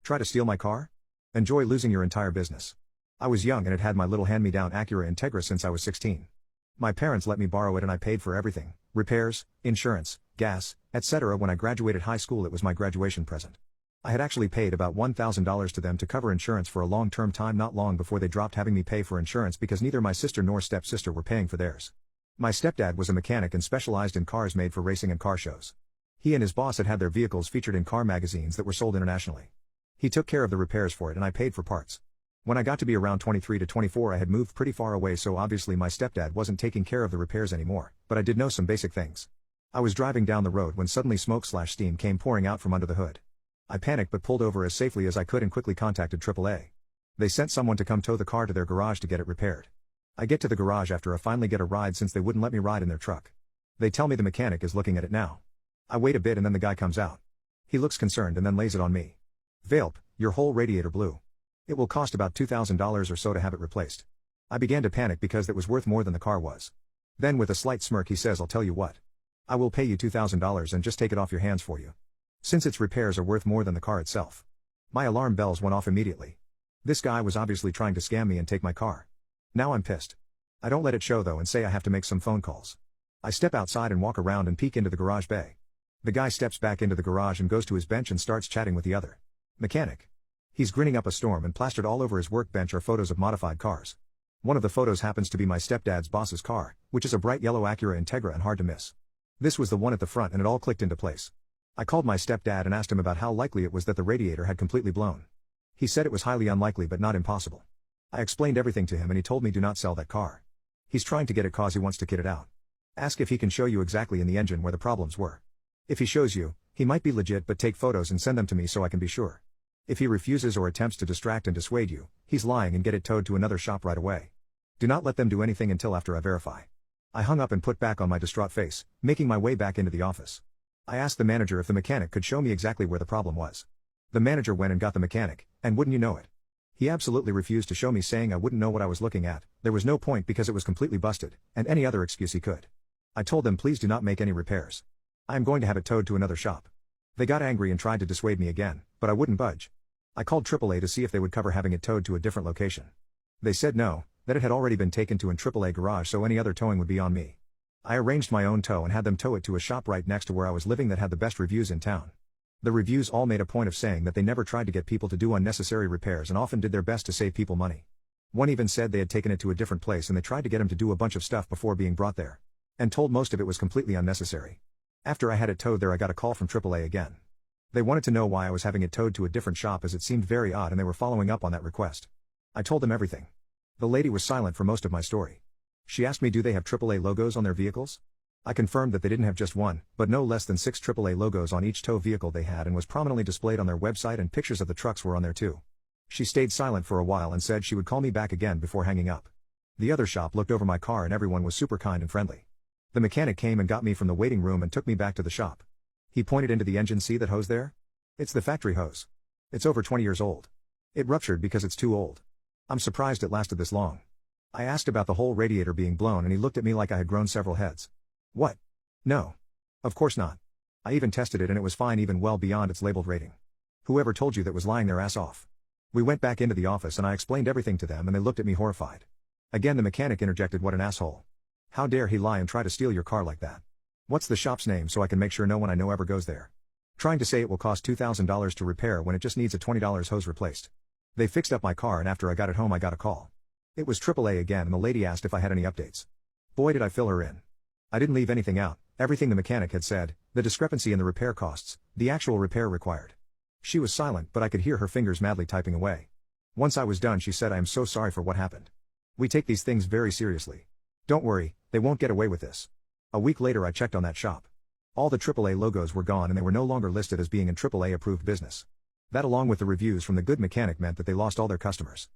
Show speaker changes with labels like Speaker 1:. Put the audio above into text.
Speaker 1: Try to steal my car? Enjoy losing your entire business. I was young and had had my little hand-me-down Acura Integra since I was 16. My parents let me borrow it and I paid for everything, repairs, insurance, gas, etc. When I graduated high school it was my graduation present. I had actually paid about $1,000 to them to cover insurance for a long-term time not long before they dropped having me pay for insurance because neither my sister nor stepsister were paying for theirs. My stepdad was a mechanic and specialized in cars made for racing and car shows. He and his boss had their vehicles featured in car magazines that were sold internationally. He took care of the repairs for it and I paid for parts. When I got to be around 23 to 24 I had moved pretty far away so obviously my stepdad wasn't taking care of the repairs anymore, but I did know some basic things. I was driving down the road when suddenly smoke/steam came pouring out from under the hood. I panicked but pulled over as safely as I could and quickly contacted AAA. They sent someone to come tow the car to their garage to get it repaired. I get to the garage after I finally get a ride since they wouldn't let me ride in their truck. They tell me the mechanic is looking at it now. I wait a bit and then the guy comes out. He looks concerned and then lays it on me. Valp, your whole radiator blew. It will cost about $2,000 or so to have it replaced. I began to panic because it was worth more than the car was. Then with a slight smirk he says, I'll tell you what. I will pay you $2,000 and just take it off your hands for you. Since its repairs are worth more than the car itself. My alarm bells went off immediately. This guy was obviously trying to scam me and take my car. Now I'm pissed. I don't let it show though and say I have to make some phone calls. I step outside and walk around and peek into the garage bay. The guy steps back into the garage and goes to his bench and starts chatting with the other mechanic. He's grinning up a storm and plastered all over his workbench are photos of modified cars. One of the photos happens to be my stepdad's boss's car, which is a bright yellow Acura Integra and hard to miss. This was the one at the front and it all clicked into place. I called my stepdad and asked him about how likely it was that the radiator had completely blown. He said it was highly unlikely but not impossible. I explained everything to him and he told me do not sell that car. He's trying to get it cause he wants to kit it out. Ask if he can show you exactly in the engine where the problems were. If he shows you, he might be legit but take photos and send them to me so I can be sure. If he refuses or attempts to distract and dissuade you, he's lying and get it towed to another shop right away. Do not let them do anything until after I verify. I hung up and put back on my distraught face, making my way back into the office. I asked the manager if the mechanic could show me exactly where the problem was. The manager went and got the mechanic, and wouldn't you know it? He absolutely refused to show me saying I wouldn't know what I was looking at, there was no point because it was completely busted, and any other excuse he could. I told them please do not make any repairs. I am going to have it towed to another shop. They got angry and tried to dissuade me again, but I wouldn't budge. I called AAA to see if they would cover having it towed to a different location. They said no, that it had already been taken to an AAA garage so any other towing would be on me. I arranged my own tow and had them tow it to a shop right next to where I was living that had the best reviews in town. The reviews all made a point of saying that they never tried to get people to do unnecessary repairs and often did their best to save people money. One even said they had taken it to a different place and they tried to get him to do a bunch of stuff before being brought there. And told most of it was completely unnecessary. After I had it towed there I got a call from AAA again. They wanted to know why I was having it towed to a different shop as it seemed very odd and they were following up on that request. I told them everything. The lady was silent for most of my story. She asked me do they have AAA logos on their vehicles? I confirmed that they didn't have just one, but no less than 6 AAA logos on each tow vehicle they had and was prominently displayed on their website and pictures of the trucks were on there too. She stayed silent for a while and said she would call me back again before hanging up. The other shop looked over my car and everyone was super kind and friendly. The mechanic came and got me from the waiting room and took me back to the shop. He pointed into the engine. See that hose there? It's the factory hose. It's over 20 years old. It ruptured because it's too old. I'm surprised it lasted this long. I asked about the whole radiator being blown and he looked at me like I had grown several heads. What? No. Of course not. I even tested it and it was fine even well beyond its labeled rating. Whoever told you that was lying their ass off. We went back into the office and I explained everything to them and they looked at me horrified. Again the mechanic interjected, what an asshole. How dare he lie and try to steal your car like that? What's the shop's name so I can make sure no one I know ever goes there? Trying to say it will cost $2,000 to repair when it just needs a $20 hose replaced. They fixed up my car and after I got it home I got a call. It was AAA again and the lady asked if I had any updates. Boy did I fill her in. I didn't leave anything out, everything the mechanic had said, the discrepancy in the repair costs, the actual repair required. She was silent but I could hear her fingers madly typing away. Once I was done she said I am so sorry for what happened. We take these things very seriously. Don't worry, they won't get away with this. A week later I checked on that shop. All the AAA logos were gone and they were no longer listed as being in AAA approved business. That along with the reviews from the good mechanic meant that they lost all their customers.